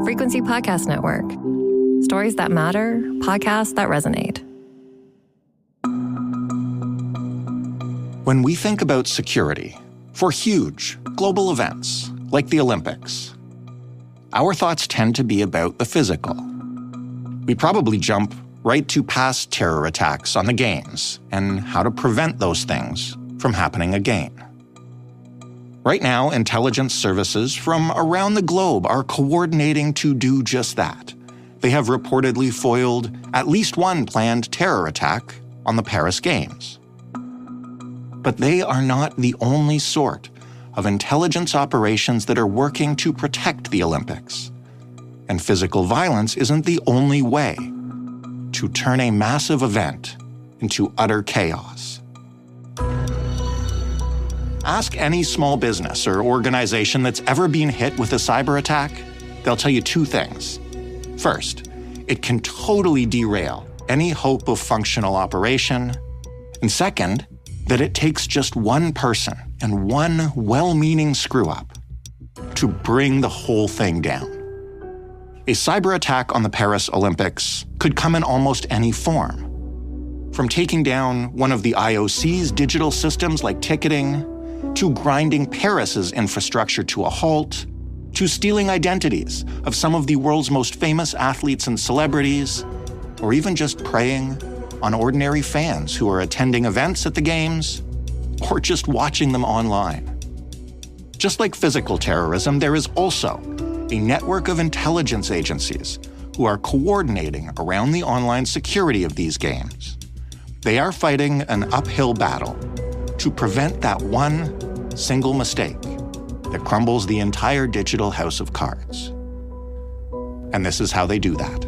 Frequency Podcast Network. Stories that matter, podcasts that resonate. When we think about security for huge global events like the Olympics, our thoughts tend to be about the physical. We probably jump right to past terror attacks on the games and how to prevent those things from happening again. Right now, intelligence services from around the globe are coordinating to do just that. They have reportedly foiled at least one planned terror attack on the Paris Games. But they are not the only sort of intelligence operations that are working to protect the Olympics. And physical violence isn't the only way to turn a massive event into utter chaos. Ask any small business or organization that's ever been hit with a cyber attack, they'll tell you two things. First, it can totally derail any hope of functional operation. And second, that it takes just one person and one well-meaning screw-up to bring the whole thing down. A cyber attack on the Paris Olympics could come in almost any form. From taking down one of the IOC's digital systems like ticketing, to grinding Paris's infrastructure to a halt, to stealing identities of some of the world's most famous athletes and celebrities, or even just preying on ordinary fans who are attending events at the games, or just watching them online. Just like physical terrorism, there is also a network of intelligence agencies who are coordinating around the online security of these games. They are fighting an uphill battle to prevent that one single mistake that crumbles the entire digital house of cards. And this is how they do that.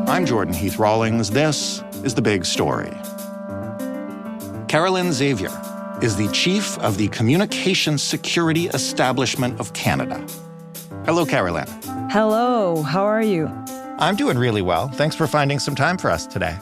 I'm Jordan Heath Rawlings. This is The Big Story. Carolyn Xavier is the chief of the Communications Security Establishment of Canada. Hello, Carolyn. Hello, how are you? I'm doing really well. Thanks for finding some time for us today.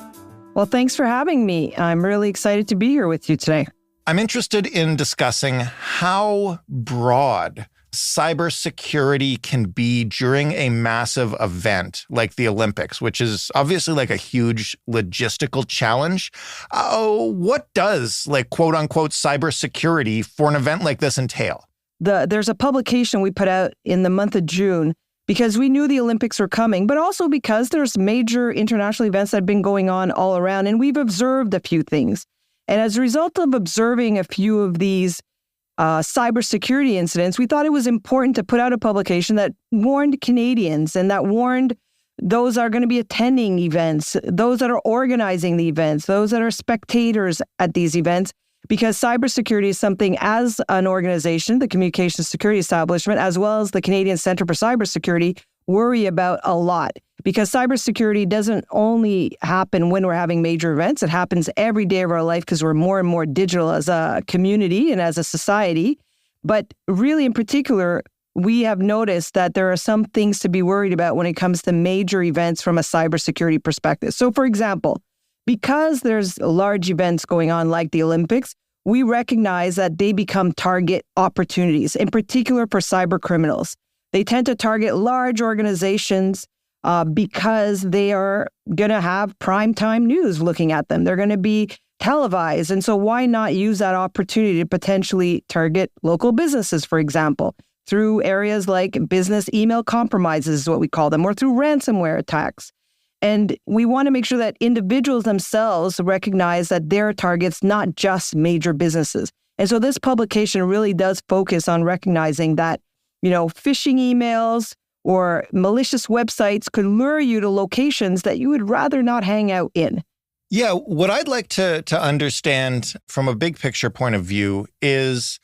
Well, thanks for having me. I'm really excited to be here with you today. I'm interested in discussing how broad cybersecurity can be during a massive event like the Olympics, which is obviously like a huge logistical challenge. What does quote unquote cybersecurity for an event like this entail? There's a publication we put out in the month of June because we knew the Olympics were coming, but also because there's major international events that have been going on all around, and we've observed a few things. And as a result of observing a few of these cybersecurity incidents, we thought it was important to put out a publication that warned Canadians and that warned those that are going to be attending events, those that are organizing the events, those that are spectators at these events, because cybersecurity is something as an organization, the Communications Security Establishment, as well as the Canadian Centre for Cybersecurity, worry about a lot. Because cybersecurity doesn't only happen when we're having major events, it happens every day of our life because we're more and more digital as a community and as a society. But really, in particular, we have noticed that there are some things to be worried about when it comes to major events from a cybersecurity perspective. So, for example, because there's large events going on like the Olympics, we recognize that they become target opportunities, in particular for cybercriminals. They tend to target large organizations because they are going to have primetime news looking at them. They're going to be televised. And so why not use that opportunity to potentially target local businesses, for example, through areas like business email compromises, is what we call them, or through ransomware attacks. And we want to make sure that individuals themselves recognize that they're targets, not just major businesses. And so this publication really does focus on recognizing that, phishing emails or malicious websites could lure you to locations that you would rather not hang out in. Yeah, what I'd like to understand from a big picture point of view is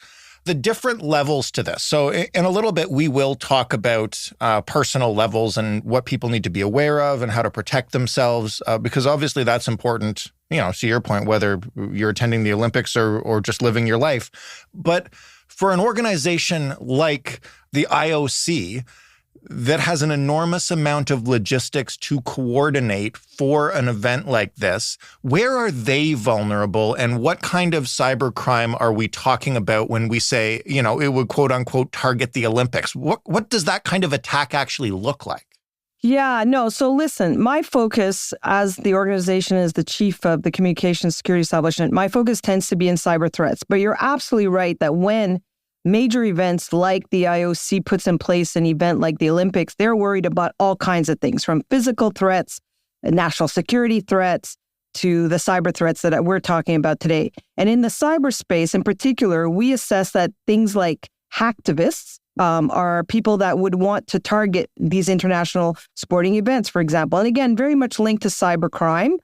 the different levels to this. So in a little bit, we will talk about personal levels and what people need to be aware of and how to protect themselves, because obviously that's important, to your point, whether you're attending the Olympics or just living your life. But for an organization like the IOC, that has an enormous amount of logistics to coordinate for an event like this. Where are they vulnerable, and what kind of cybercrime are we talking about when we say, it would quote unquote target the Olympics? What does that kind of attack actually look like? Yeah, no. So listen, my focus as the organization as the chief of the communications security establishment, my focus tends to be in cyber threats. But you're absolutely right that when major events like the IOC puts in place an event like the Olympics, they're worried about all kinds of things, from physical threats, national security threats, to the cyber threats that we're talking about today. And in the cyberspace in particular, we assess that things like hacktivists are people that would want to target these international sporting events, for example. And again, very much linked to cybercrime.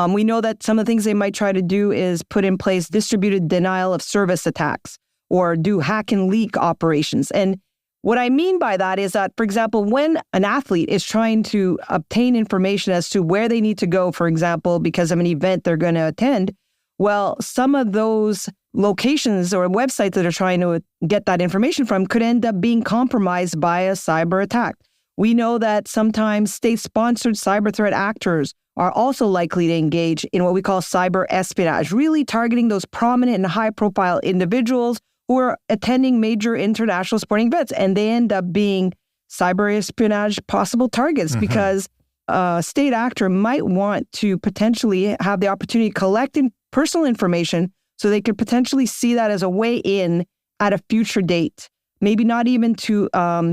We know that some of the things they might try to do is put in place distributed denial of service attacks or do hack and leak operations. And what I mean by that is that, for example, when an athlete is trying to obtain information as to where they need to go, for example, because of an event they're going to attend, well, some of those locations or websites that are trying to get that information from could end up being compromised by a cyber attack. We know that sometimes state-sponsored cyber threat actors are also likely to engage in what we call cyber espionage, really targeting those prominent and high-profile individuals who are attending major international sporting events, and they end up being cyber espionage possible targets because a state actor might want to potentially have the opportunity to collect personal information so they could potentially see that as a way in at a future date. Maybe not even to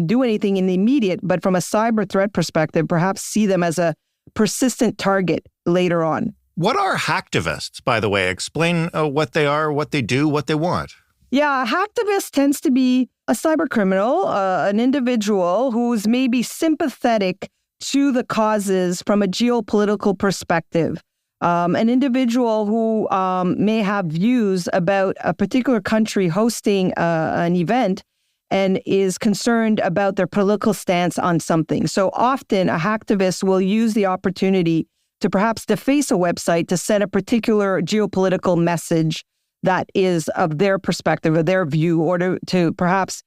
do anything in the immediate, but from a cyber threat perspective, perhaps see them as a persistent target later on. What are hacktivists, by the way? Explain what they are, what they do, what they want. Yeah, a hacktivist tends to be a cybercriminal, an individual who's maybe sympathetic to the causes from a geopolitical perspective. An individual who may have views about a particular country hosting an event and is concerned about their political stance on something. So often a hacktivist will use the opportunity to perhaps deface a website to send a particular geopolitical message that is of their perspective, of their view, or to perhaps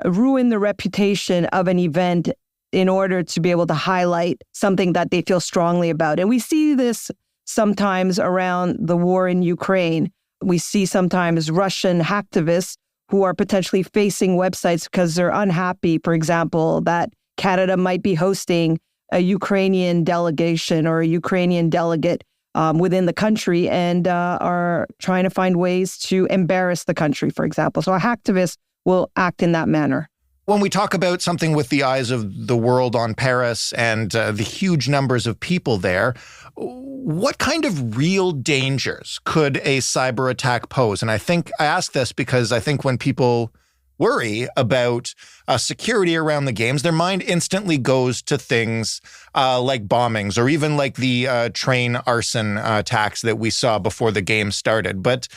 ruin the reputation of an event in order to be able to highlight something that they feel strongly about. And we see this sometimes around the war in Ukraine. We see sometimes Russian hacktivists who are potentially facing websites because they're unhappy, for example, that Canada might be hosting a Ukrainian delegation or a Ukrainian delegate within the country and are trying to find ways to embarrass the country, for example. So a hacktivist will act in that manner. When we talk about something with the eyes of the world on Paris and the huge numbers of people there, what kind of real dangers could a cyber attack pose? And I ask this because I think when people worry about security around the games, their mind instantly goes to things like bombings or even like the train arson attacks that we saw before the game started. But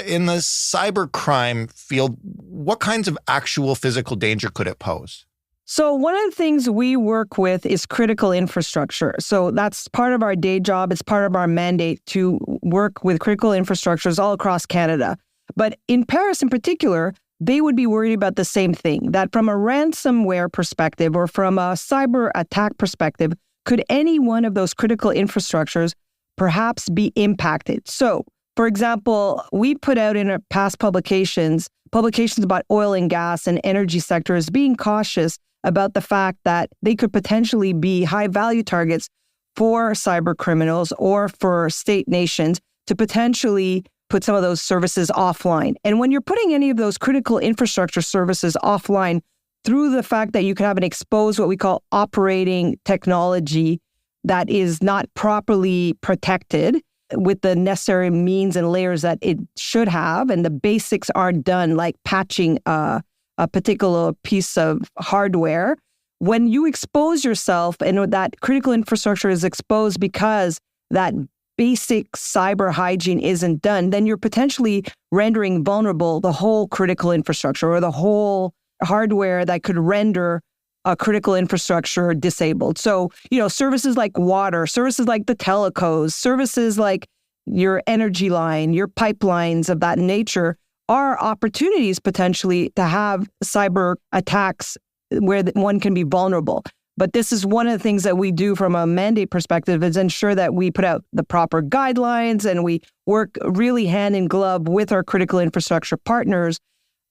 in the cybercrime field, what kinds of actual physical danger could it pose? So one of the things we work with is critical infrastructure. So that's part of our day job. It's part of our mandate to work with critical infrastructures all across Canada. But in Paris in particular, they would be worried about the same thing, that from a ransomware perspective or from a cyber attack perspective, could any one of those critical infrastructures perhaps be impacted? So, for example, we put out in our past publications about oil and gas and energy sectors being cautious about the fact that they could potentially be high-value targets for cyber criminals or for state nations to potentially put some of those services offline. And when you're putting any of those critical infrastructure services offline through the fact that you can have an exposed, what we call operating technology that is not properly protected with the necessary means and layers that it should have, and the basics aren't done, like patching a particular piece of hardware, when you expose yourself and that critical infrastructure is exposed because that basic cyber hygiene isn't done, then you're potentially rendering vulnerable the whole critical infrastructure or the whole hardware that could render a critical infrastructure disabled. So, services like water, services like the telecos, services like your energy line, your pipelines of that nature are opportunities potentially to have cyber attacks one can be vulnerable. But this is one of the things that we do from a mandate perspective, is ensure that we put out the proper guidelines and we work really hand in glove with our critical infrastructure partners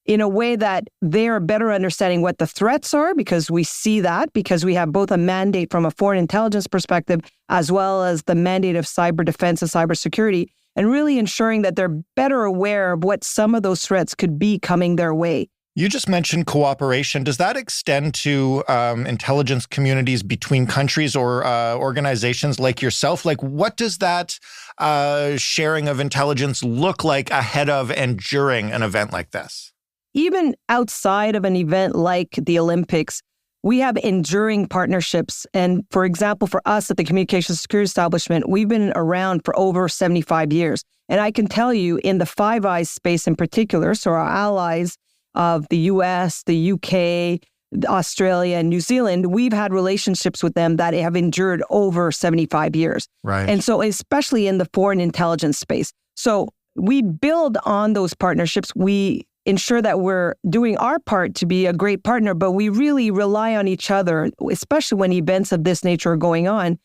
in a way that they are better understanding what the threats are, because we see that, because we have both a mandate from a foreign intelligence perspective as well as the mandate of cyber defense and cybersecurity, and really ensuring that they're better aware of what some of those threats could be coming their way. You just mentioned cooperation. Does that extend to intelligence communities between countries or organizations like yourself? Like, what does that sharing of intelligence look like ahead of and during an event like this? Even outside of an event like the Olympics, we have enduring partnerships. And for example, for us at the Communications Security Establishment, we've been around for over 75 years. And I can tell you in the Five Eyes space in particular, so our allies of the US, the UK, Australia, and New Zealand, we've had relationships with them that have endured over 75 years. Right. And so especially in the foreign intelligence space. So we build on those partnerships. We ensure that we're doing our part to be a great partner, but we really rely on each other, especially when events of this nature are going on,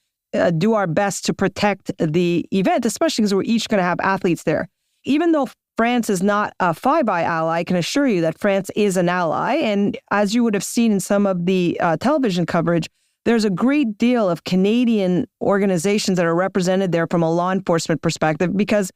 do our best to protect the event, especially because we're each going to have athletes there. Even though France is not a Five Eye ally, I can assure you that France is an ally. And as you would have seen in some of the television coverage, there's a great deal of Canadian organizations that are represented there from a law enforcement perspective, because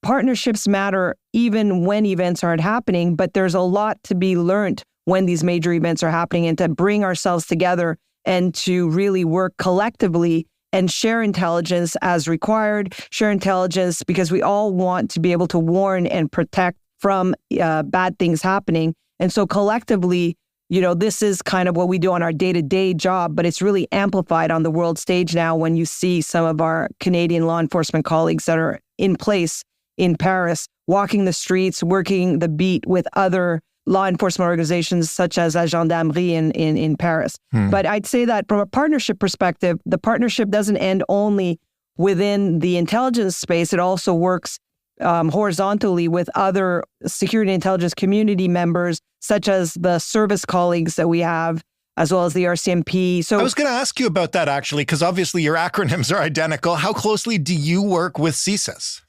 partnerships matter even when events aren't happening, but there's a lot to be learned when these major events are happening, and to bring ourselves together and to really work collectively and share intelligence as required, share intelligence because we all want to be able to warn and protect from bad things happening. And so collectively, this is kind of what we do on our day-to-day job, but it's really amplified on the world stage now when you see some of our Canadian law enforcement colleagues that are in place in Paris, walking the streets, working the beat with other law enforcement organizations such as La Gendarmerie in Paris. But I'd say that from a partnership perspective, the partnership doesn't end only within the intelligence space. It also works horizontally with other security and intelligence community members, such as the service colleagues that we have, as well as the RCMP. So I was going to ask you about that, actually, because obviously your acronyms are identical. How closely do you work with CSIS?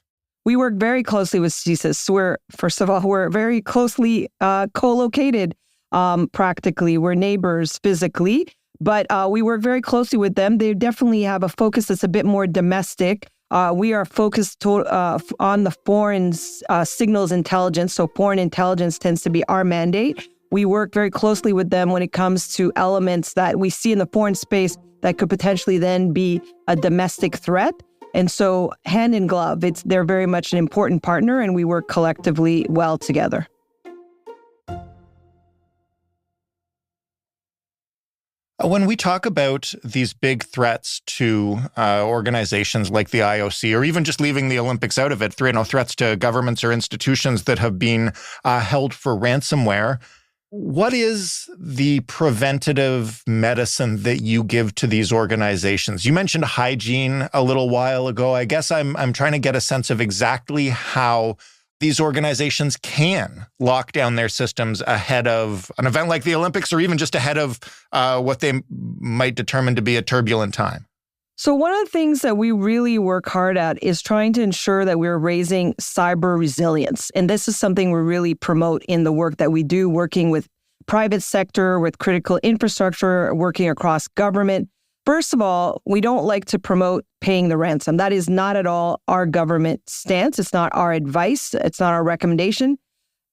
We work very closely with CSIS. We're very closely co-located practically. We're neighbors physically, but we work very closely with them. They definitely have a focus that's a bit more domestic. We are focused on the foreign signals intelligence. So foreign intelligence tends to be our mandate. We work very closely with them when it comes to elements that we see in the foreign space that could potentially then be a domestic threat. And so hand in glove, they're very much an important partner, and we work collectively well together. When we talk about these big threats to organizations like the IOC, or even just leaving the Olympics out of it, threats to governments or institutions that have been held for ransomware, what is the preventative medicine that you give to these organizations? You mentioned hygiene a little while ago. I guess I'm trying to get a sense of exactly how these organizations can lock down their systems ahead of an event like the Olympics, or even just ahead of what they might determine to be a turbulent time. So one of the things that we really work hard at is trying to ensure that we're raising cyber resilience. And this is something we really promote in the work that we do, working with private sector, with critical infrastructure, working across government. First of all, we don't like to promote paying the ransom. That is not at all our government stance. It's not our advice. It's not our recommendation.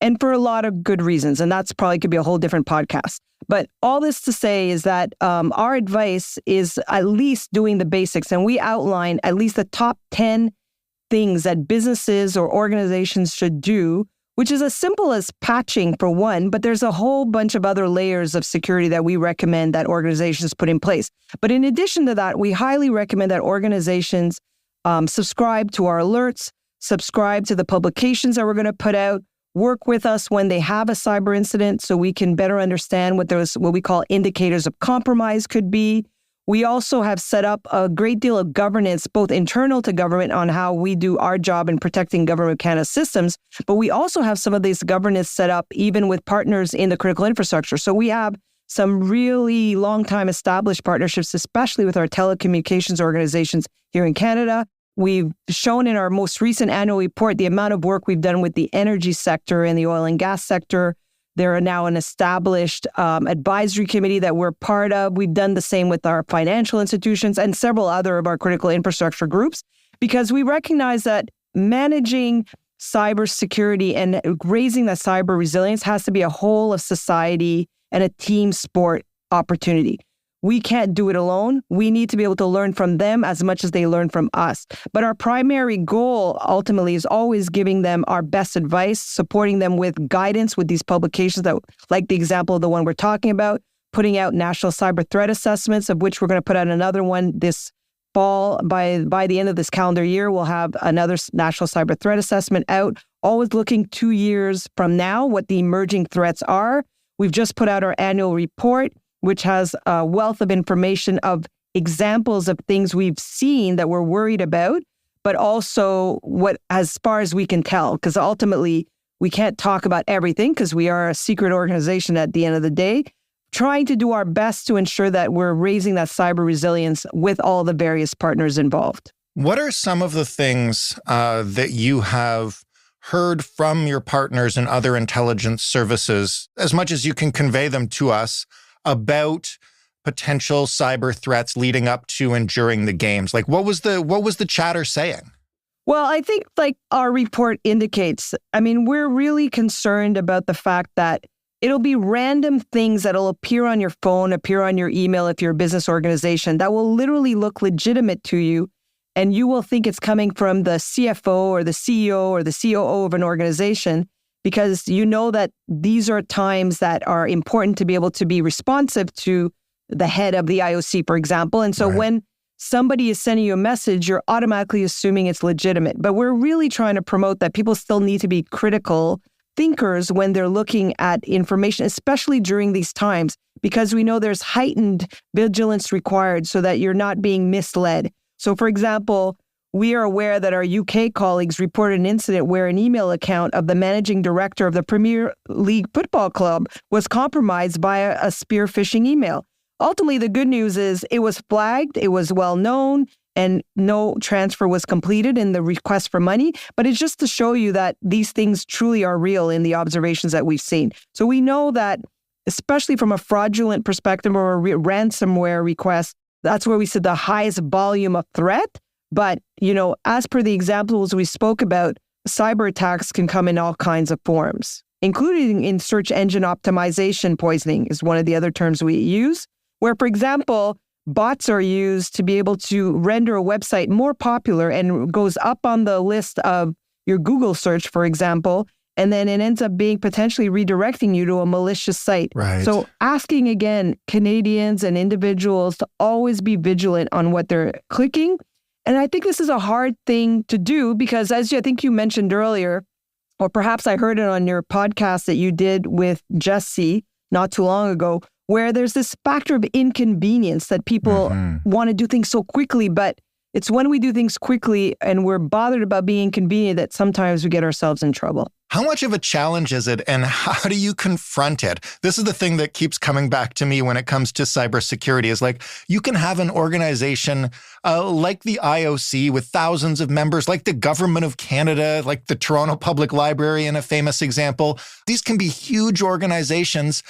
And for a lot of good reasons. And that's probably could be a whole different podcast. But all this to say is that our advice is at least doing the basics. And we outline at least the top 10 things that businesses or organizations should do, which is as simple as patching for one, but there's a whole bunch of other layers of security that we recommend that organizations put in place. But in addition to that, we highly recommend that organizations subscribe to our alerts, subscribe to the publications that we're going to put out, work with us when they have a cyber incident so we can better understand what we call indicators of compromise could be. We also have set up a great deal of governance, both internal to government on how we do our job in protecting Government of Canada systems, but we also have some of this governance set up even with partners in the critical infrastructure. So we have some really long-time established partnerships, especially with our telecommunications organizations here in Canada. We've shown in our most recent annual report the amount of work we've done with the energy sector and the oil and gas sector. There are now an established advisory committee that we're part of. We've done the same with our financial institutions and several other of our critical infrastructure groups, because we recognize that managing cybersecurity and raising that cyber resilience has to be a whole of society and a team sport opportunity. We can't do it alone. We need to be able to learn from them as much as they learn from us. But our primary goal ultimately is always giving them our best advice, supporting them with guidance with these publications that, like the example of the one we're talking about, putting out national cyber threat assessments, of which we're going to put out another one this fall. By the end of this calendar year, we'll have another national cyber threat assessment out, always looking 2 years from now, what the emerging threats are. We've just put out our annual report, which has a wealth of information of examples of things we've seen that we're worried about, but also what, as far as we can tell, because ultimately we can't talk about everything because we are a secret organization at the end of the day, trying to do our best to ensure that we're raising that cyber resilience with all the various partners involved. What are some of the things that you have heard from your partners and other intelligence services, as much as you can convey them to us, about potential cyber threats leading up to and during the games? Like, what was the chatter saying? Well, I think like our report indicates, I mean, we're really concerned about the fact that it'll be random things that'll appear on your phone, appear on your email if you're a business organization, that will literally look legitimate to you. And you will think it's coming from the CFO or the CEO or the COO of an organization, because you know that these are times that are important to be able to be responsive to the head of the IOC, for example. And so when somebody is sending you a message, you're automatically assuming it's legitimate. But we're really trying to promote that people still need to be critical thinkers when they're looking at information, especially during these times, because we know there's heightened vigilance required so that you're not being misled. So, for example, we are aware that our UK colleagues reported an incident where an email account of the managing director of the Premier League football club was compromised by a spear phishing email. Ultimately, the good news is it was flagged, it was well known, and no transfer was completed in the request for money. But it's just to show you that these things truly are real in the observations that we've seen. So we know that, especially from a fraudulent perspective or a ransomware request, that's where we see the highest volume of threat. But, you know, as per the examples we spoke about, cyber attacks can come in all kinds of forms, including in search engine optimization poisoning is one of the other terms we use, where, for example, bots are used to be able to render a website more popular and goes up on the list of your Google search, for example, and then it ends up being potentially redirecting you to a malicious site. Right. So asking, again, Canadians and individuals to always be vigilant on what they're clicking. And I think this is a hard thing to do because, as I think you mentioned earlier, or perhaps I heard it on your podcast that you did with Jesse not too long ago, where there's this factor of inconvenience that people want to do things so quickly, but it's when we do things quickly and we're bothered about being inconvenient that sometimes we get ourselves in trouble. How much of a challenge is it, and how do you confront it? This is the thing that keeps coming back to me when it comes to cybersecurity, is like, you can have an organization like the IOC with thousands of members, like the Government of Canada, like the Toronto Public Library in a famous example. These can be huge organizations,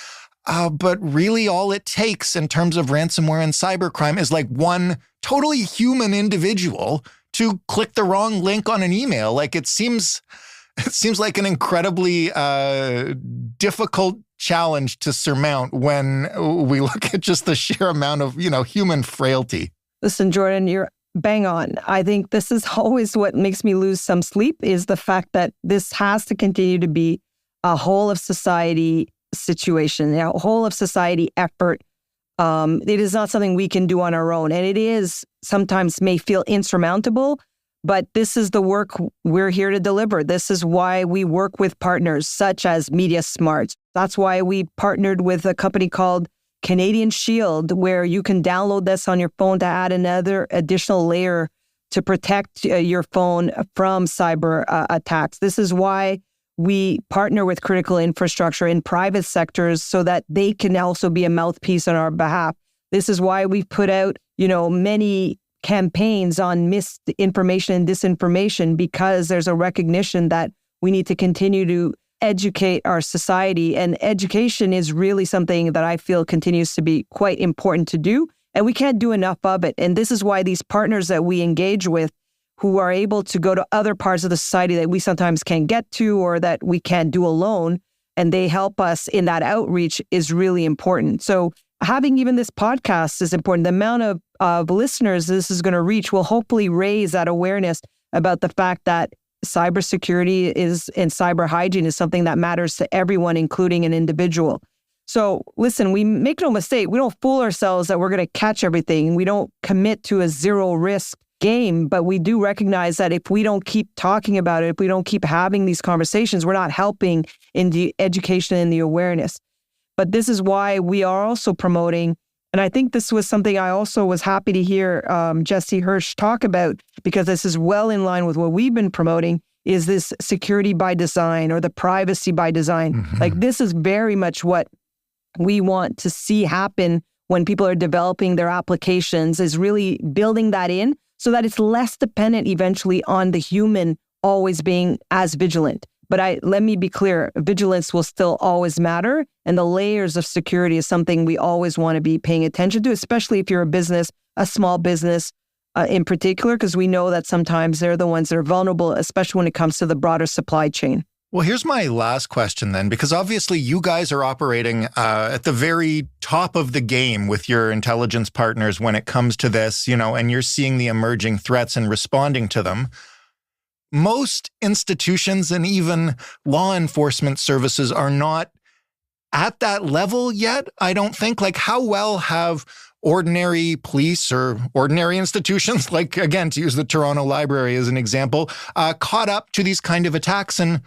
but really all it takes in terms of ransomware and cybercrime is like one totally human individual to click the wrong link on an email. Like, it seems like an incredibly difficult challenge to surmount when we look at just the sheer amount of, human frailty. Listen, Jordan, you're bang on. I think this is always what makes me lose some sleep, is the fact that this has to continue to be a whole of society situation, a whole of society effort. It is not something we can do on our own. And it is sometimes may feel insurmountable, but this is the work we're here to deliver. This is why we work with partners such as Media Smart. That's why we partnered with a company called Canadian Shield, where you can download this on your phone to add another additional layer to protect your phone from cyber attacks. This is why we partner with critical infrastructure in private sectors so that they can also be a mouthpiece on our behalf. This is why we've put out, many campaigns on misinformation and disinformation, because there's a recognition that we need to continue to educate our society. And education is really something that I feel continues to be quite important to do. And we can't do enough of it. And this is why these partners that we engage with, who are able to go to other parts of the society that we sometimes can't get to or that we can't do alone, and they help us in that outreach, is really important. So having even this podcast is important. The amount of listeners this is going to reach will hopefully raise that awareness about the fact that cybersecurity and cyber hygiene is something that matters to everyone, including an individual. So listen, we make no mistake. We don't fool ourselves that we're going to catch everything. We don't commit to a zero risk game, but we do recognize that if we don't keep talking about it, if we don't keep having these conversations, we're not helping in the education and the awareness. But this is why we are also promoting, and I think this was something I also was happy to hear Jesse Hirsch talk about, because this is well in line with what we've been promoting, is this security by design or the privacy by design. Mm-hmm. Like, this is very much what we want to see happen when people are developing their applications, is really building that in so that it's less dependent eventually on the human always being as vigilant. But let me be clear, vigilance will still always matter. And the layers of security is something we always want to be paying attention to, especially if you're a business, a small business in particular, because we know that sometimes they're the ones that are vulnerable, especially when it comes to the broader supply chain. Well, here's my last question then, because obviously you guys are operating at the very top of the game with your intelligence partners when it comes to this, and you're seeing the emerging threats and responding to them. Most institutions and even law enforcement services are not at that level yet, I don't think. Like, how well have ordinary police or ordinary institutions, like, again, to use the Toronto Library as an example, caught up to these kind of attacks? And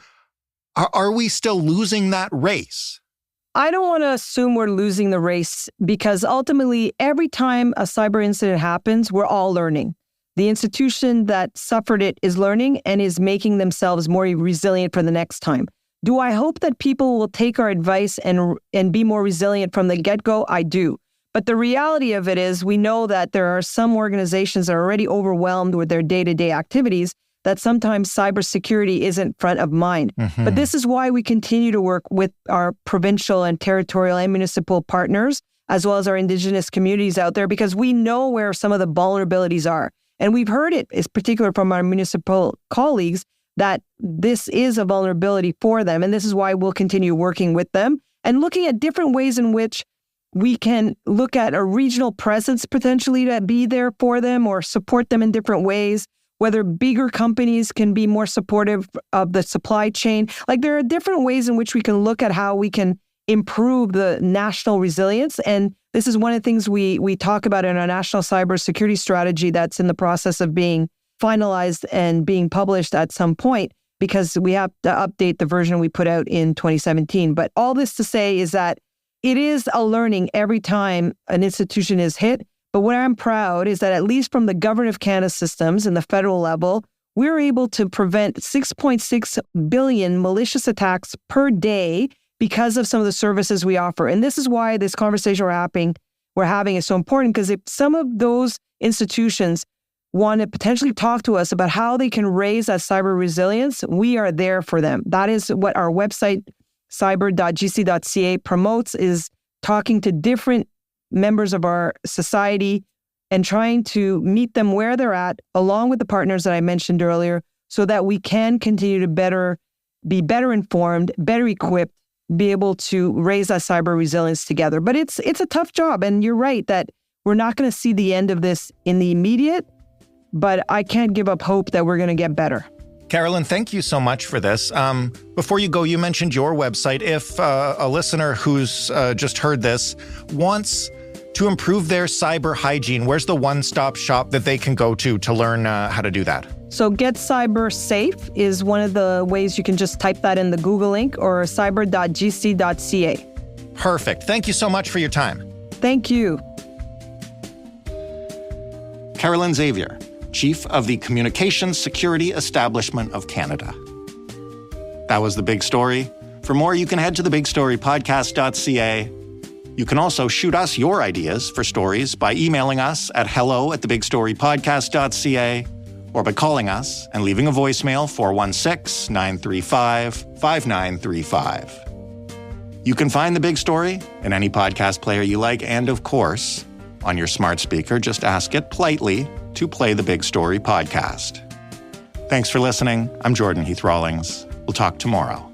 are we still losing that race? I don't want to assume we're losing the race, because ultimately, every time a cyber incident happens, we're all learning. The institution that suffered it is learning and is making themselves more resilient for the next time. Do I hope that people will take our advice and be more resilient from the get-go? I do. But the reality of it is, we know that there are some organizations that are already overwhelmed with their day-to-day activities, that sometimes cybersecurity isn't front of mind. Mm-hmm. But this is why we continue to work with our provincial and territorial and municipal partners, as well as our Indigenous communities out there, because we know where some of the vulnerabilities are. And we've heard it, in particular from our municipal colleagues, that this is a vulnerability for them. And this is why we'll continue working with them and looking at different ways in which we can look at a regional presence potentially to be there for them or support them in different ways, whether bigger companies can be more supportive of the supply chain. Like, there are different ways in which we can look at how we can improve the national resilience. And this is one of the things we talk about in our national cybersecurity strategy that's in the process of being finalized and being published at some point, because we have to update the version we put out in 2017. But all this to say is that it is a learning every time an institution is hit. But what I'm proud is that, at least from the Government of Canada systems and the federal level, we're able to prevent 6.6 billion malicious attacks per day because of some of the services we offer. And this is why this conversation we're having is so important, because if some of those institutions want to potentially talk to us about how they can raise that cyber resilience, we are there for them. That is what our website, cyber.gc.ca, promotes, is talking to different members of our society and trying to meet them where they're at, along with the partners that I mentioned earlier, so that we can continue to be better informed, better equipped, be able to raise that cyber resilience together. But it's a tough job. And you're right that we're not going to see the end of this in the immediate, but I can't give up hope that we're going to get better. Carolyn, thank you so much for this. Before you go, you mentioned your website. If a listener who's just heard this wants to improve their cyber hygiene, where's the one-stop shop that they can go to learn how to do that? So Get Cyber Safe is one of the ways. You can just type that in the Google link, or cyber.gc.ca. Perfect. Thank you so much for your time. Thank you. Carolyn Xavier, Chief of the Communications Security Establishment of Canada. That was The Big Story. For more, you can head to thebigstorypodcast.ca. You can also shoot us your ideas for stories by emailing us at hello@thebigstorypodcast.ca or by calling us and leaving a voicemail 416-935-5935. You can find The Big Story in any podcast player you like, and of course, on your smart speaker, just ask it politely to play The Big Story podcast. Thanks for listening. I'm Jordan Heath Rawlings. We'll talk tomorrow.